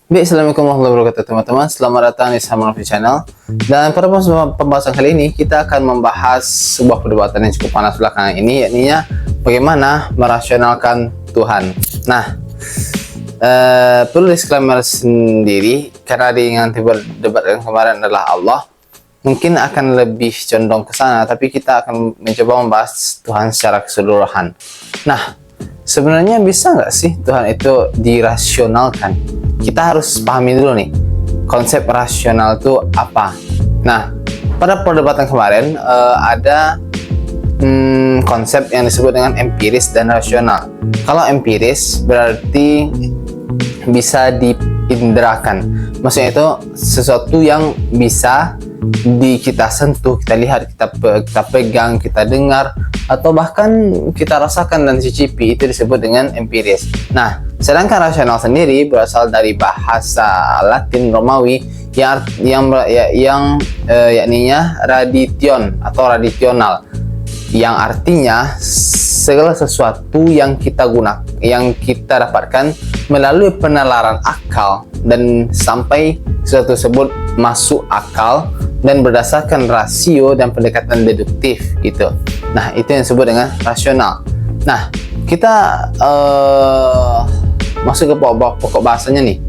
Baik, Assalamualaikum warahmatullahi wabarakatuh teman-teman. Selamat datang di Sama Novi Channel. Dan pada pembahasan kali ini kita akan membahas sebuah perdebatan yang cukup panas belakangan ini, yakni bagaimana merasionalkan Tuhan. Nah, perlu disclaimer sendiri karena dengan debat yang kemarin adalah Allah, mungkin akan lebih condong ke sana, tapi kita akan mencoba membahas Tuhan secara keseluruhan. Nah, sebenarnya bisa nggak sih Tuhan itu dirasionalkan? Kita harus pahami dulu nih, konsep rasional itu apa. Nah, pada perdebatan kemarin ada konsep yang disebut dengan empiris dan rasional. Kalau empiris berarti bisa diindrakan, maksudnya itu sesuatu yang bisa kita sentuh, kita lihat, kita pegang, kita dengar, atau bahkan kita rasakan dan cicipi, itu disebut dengan empiris. Nah, sedangkan rasional sendiri berasal dari bahasa Latin Romawi yang yakninya radition atau raditional, yang artinya segala sesuatu yang kita dapatkan melalui penalaran akal dan sampai sesuatu tersebut masuk akal dan berdasarkan rasio dan pendekatan deduktif gitu. Nah, itu yang disebut dengan rasional. Nah, kita masuk ke pokok bahasanya nih.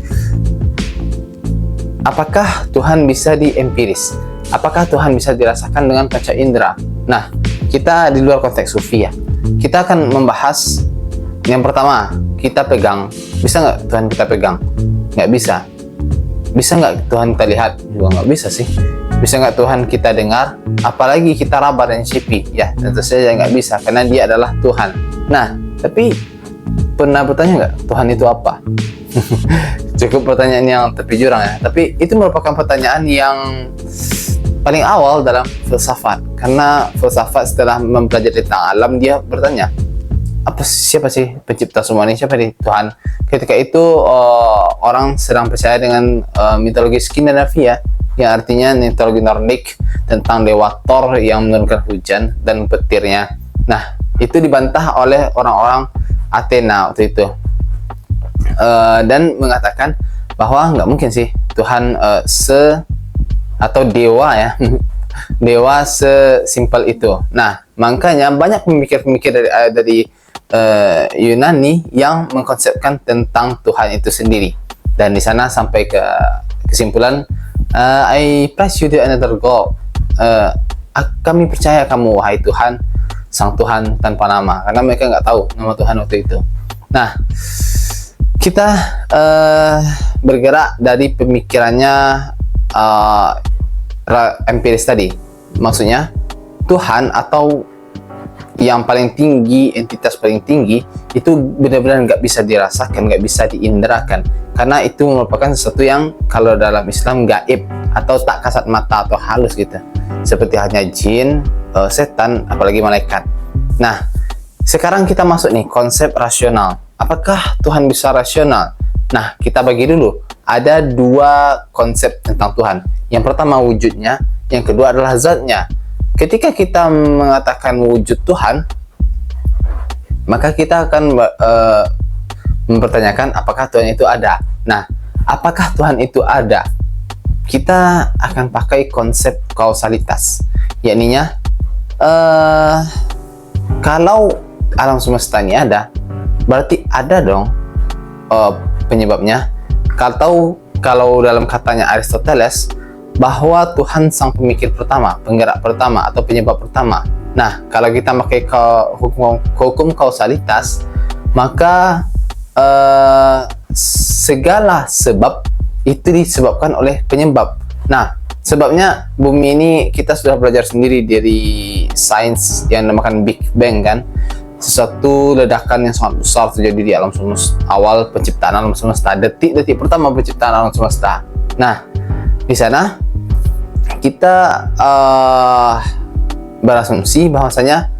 Apakah Tuhan bisa diempiris? Apakah Tuhan bisa dirasakan dengan panca indera? Nah, kita di luar konteks sufi ya. Kita akan membahas yang pertama, kita pegang. Bisa nggak Tuhan kita pegang? Nggak bisa. Bisa nggak Tuhan kita lihat? Juga nggak bisa sih. Bisa nggak Tuhan kita dengar? Apalagi kita raba dan cipi? Ya, tentu saja nggak bisa, karena Dia adalah Tuhan. Nah, tapi pernah bertanya nggak Tuhan itu apa? Cukup pertanyaan yang tepi jurang ya. Tapi itu merupakan pertanyaan yang paling awal dalam filsafat, karena filsafat setelah mempelajari tentang alam, dia bertanya, siapa sih pencipta semua ini? Siapa nih Tuhan? Ketika itu orang sedang percaya dengan mitologi Skandinavia, yang artinya mitologi Nordik tentang dewa Thor yang menurunkan hujan dan petirnya. Nah, itu dibantah oleh orang-orang Athena waktu itu, dan mengatakan bahwa nggak mungkin sih Tuhan atau dewa ya dewa sesimpel itu. Nah, makanya banyak pemikir-pemikir dari Yunani yang mengkonsepkan tentang Tuhan itu sendiri, dan di sana sampai ke kesimpulan, I praise you to another God. Kami percaya kamu, wahai Tuhan, sang Tuhan tanpa nama, karena mereka nggak tahu nama Tuhan waktu itu. Nah, kita bergerak dari pemikirannya empiris tadi. Maksudnya Tuhan atau yang paling tinggi, entitas paling tinggi, itu benar-benar nggak bisa dirasakan, nggak bisa diinderakan, karena itu merupakan sesuatu yang kalau dalam Islam gaib atau tak kasat mata atau halus gitu, seperti halnya jin, setan, apalagi malaikat. Nah, sekarang kita masuk nih konsep rasional. Apakah Tuhan bisa rasional? Nah, kita bagi dulu. Ada dua konsep tentang Tuhan. Yang pertama wujudnya, yang kedua adalah zatnya. Ketika kita mengatakan wujud Tuhan, maka kita akan mempertanyakan apakah Tuhan itu ada. Nah, apakah Tuhan itu ada? Kita akan pakai konsep kausalitas, yakninya kalau alam semesta ini ada, berarti ada dong penyebabnya. Kalau dalam katanya Aristoteles, bahwa Tuhan sang pemikir pertama, penggerak pertama, atau penyebab pertama. Nah, kalau kita pakai hukum kausalitas, maka segala sebab itu disebabkan oleh penyebab. Nah, sebabnya bumi ini kita sudah belajar sendiri dari sains yang dinamakan Big Bang kan. Sesuatu ledakan yang sangat besar terjadi di alam semesta, awal penciptaan alam semesta, detik-detik pertama penciptaan alam semesta. Nah, di sana kita berasumsi bahwasanya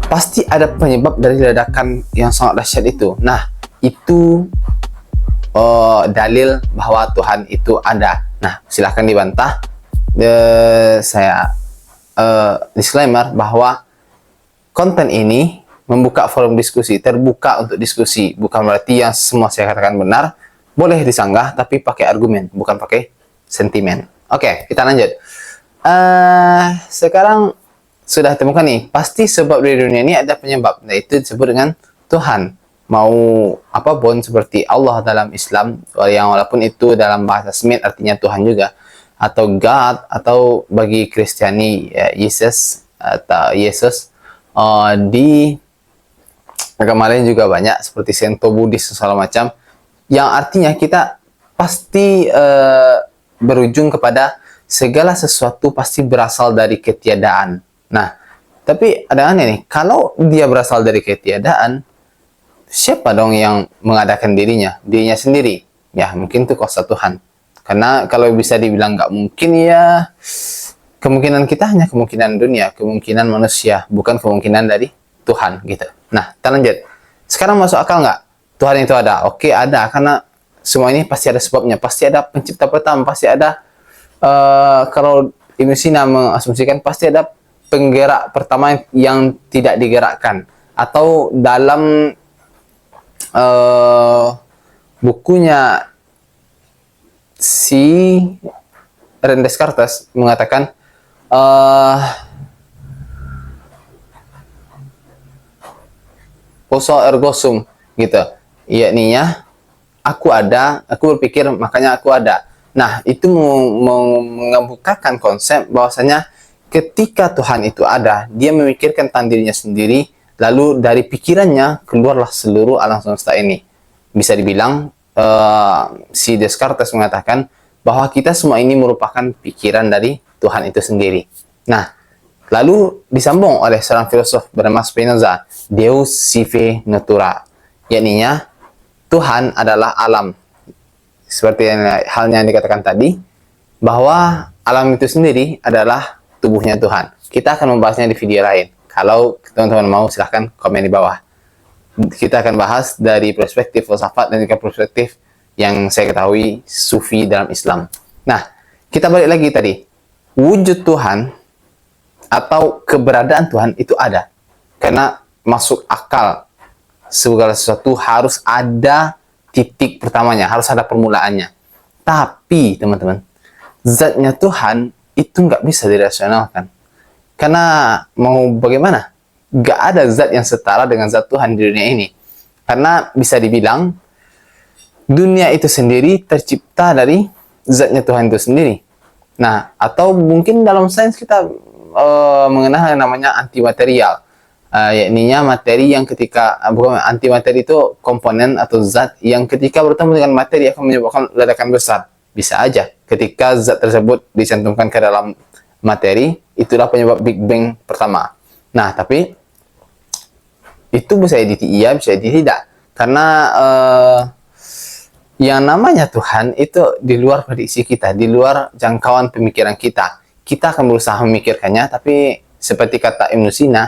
pasti ada penyebab dari ledakan yang sangat dahsyat itu. Nah, itu dalil bahwa Tuhan itu ada. Nah, silahkan dibantah. Saya disclaimer bahwa konten ini membuka forum diskusi, terbuka untuk diskusi, bukan berarti yang semua saya katakan benar, boleh disanggah tapi pakai argumen, bukan pakai sentimen. Oke, kita lanjut. Sekarang sudah temukan nih, pasti sebab dari dunia ini ada penyebab. Nah, itu disebut dengan Tuhan. Mau apapun seperti Allah dalam Islam, yang walaupun itu dalam bahasa Smith artinya Tuhan juga, atau God, atau bagi Kristiani ya, Yesus atau Yesus. Di agama lain juga banyak seperti Shinto, Buddhis segala macam, yang artinya kita pasti berujung kepada segala sesuatu pasti berasal dari ketiadaan. Nah, tapi ada aneh nih, kalau dia berasal dari ketiadaan, siapa dong yang mengadakan dirinya? Dirinya sendiri. Ya, mungkin itu kuasa Tuhan. Karena kalau bisa dibilang nggak mungkin ya, kemungkinan kita hanya kemungkinan dunia, kemungkinan manusia, bukan kemungkinan dari Tuhan gitu. Nah, kita lanjut. Sekarang masuk akal nggak? Tuhan itu ada? Oke, ada. Karena semua ini pasti ada sebabnya. Pasti ada pencipta pertama. Pasti ada, kalau Ibnu Sina mengasumsikan, pasti ada penggerak pertama yang tidak digerakkan. Atau dalam bukunya si René Descartes mengatakan poso ergo sum gitu, yakninya aku ada, aku berpikir makanya aku ada. Nah, itu mengemukakan konsep bahwasanya ketika Tuhan itu ada, dia memikirkan tentang dirinya sendiri, lalu dari pikirannya keluarlah seluruh alam semesta ini. Bisa dibilang si Descartes mengatakan bahwa kita semua ini merupakan pikiran dari Tuhan itu sendiri. Nah, lalu disambung oleh seorang filosof bernama Spinoza, Deus sive natura, yakninya Tuhan adalah alam. Seperti halnya yang dikatakan tadi, bahwa alam itu sendiri adalah tubuhnya Tuhan. Kita akan membahasnya di video lain. Kalau teman-teman mau, silahkan komen di bawah. Kita akan bahas dari perspektif filsafat dan juga perspektif yang saya ketahui sufi dalam Islam. Nah, kita balik lagi tadi. Wujud Tuhan atau keberadaan Tuhan itu ada. Karena masuk akal, segala sesuatu harus ada titik pertamanya, harus ada permulaannya. Tapi, teman-teman, zatnya Tuhan itu nggak bisa dirasionalkan. Karena mau bagaimana? Gak ada zat yang setara dengan zat Tuhan di dunia ini. Karena bisa dibilang, dunia itu sendiri tercipta dari zatnya Tuhan itu sendiri. Nah, atau mungkin dalam sains kita mengenal yang namanya antimaterial. Yakninya materi yang ketika, bukan antimateri itu komponen atau zat yang ketika bertemu dengan materi akan menyebabkan ledakan besar. Bisa aja ketika zat tersebut dicantumkan ke dalam materi, itulah penyebab Big Bang pertama. Nah, tapi itu bisa jadi iya, bisa jadi tidak. Karena yang namanya Tuhan itu di luar prediksi kita, di luar jangkauan pemikiran kita. Kita akan berusaha memikirkannya, tapi seperti kata Ibnu Sina,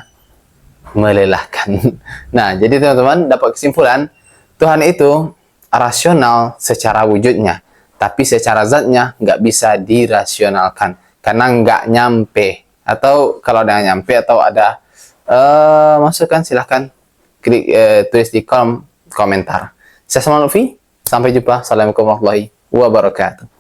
melelahkan. Nah, jadi teman-teman dapat kesimpulan, Tuhan itu rasional secara wujudnya, tapi secara zatnya nggak bisa dirasionalkan. Karena nggak nyampe, atau kalau ada yang nyampe atau ada masukan, silahkan klik tulis di kolom komentar. Saya Salman Lutfi, sampai jumpa. Assalamualaikum warahmatullahi wabarakatuh.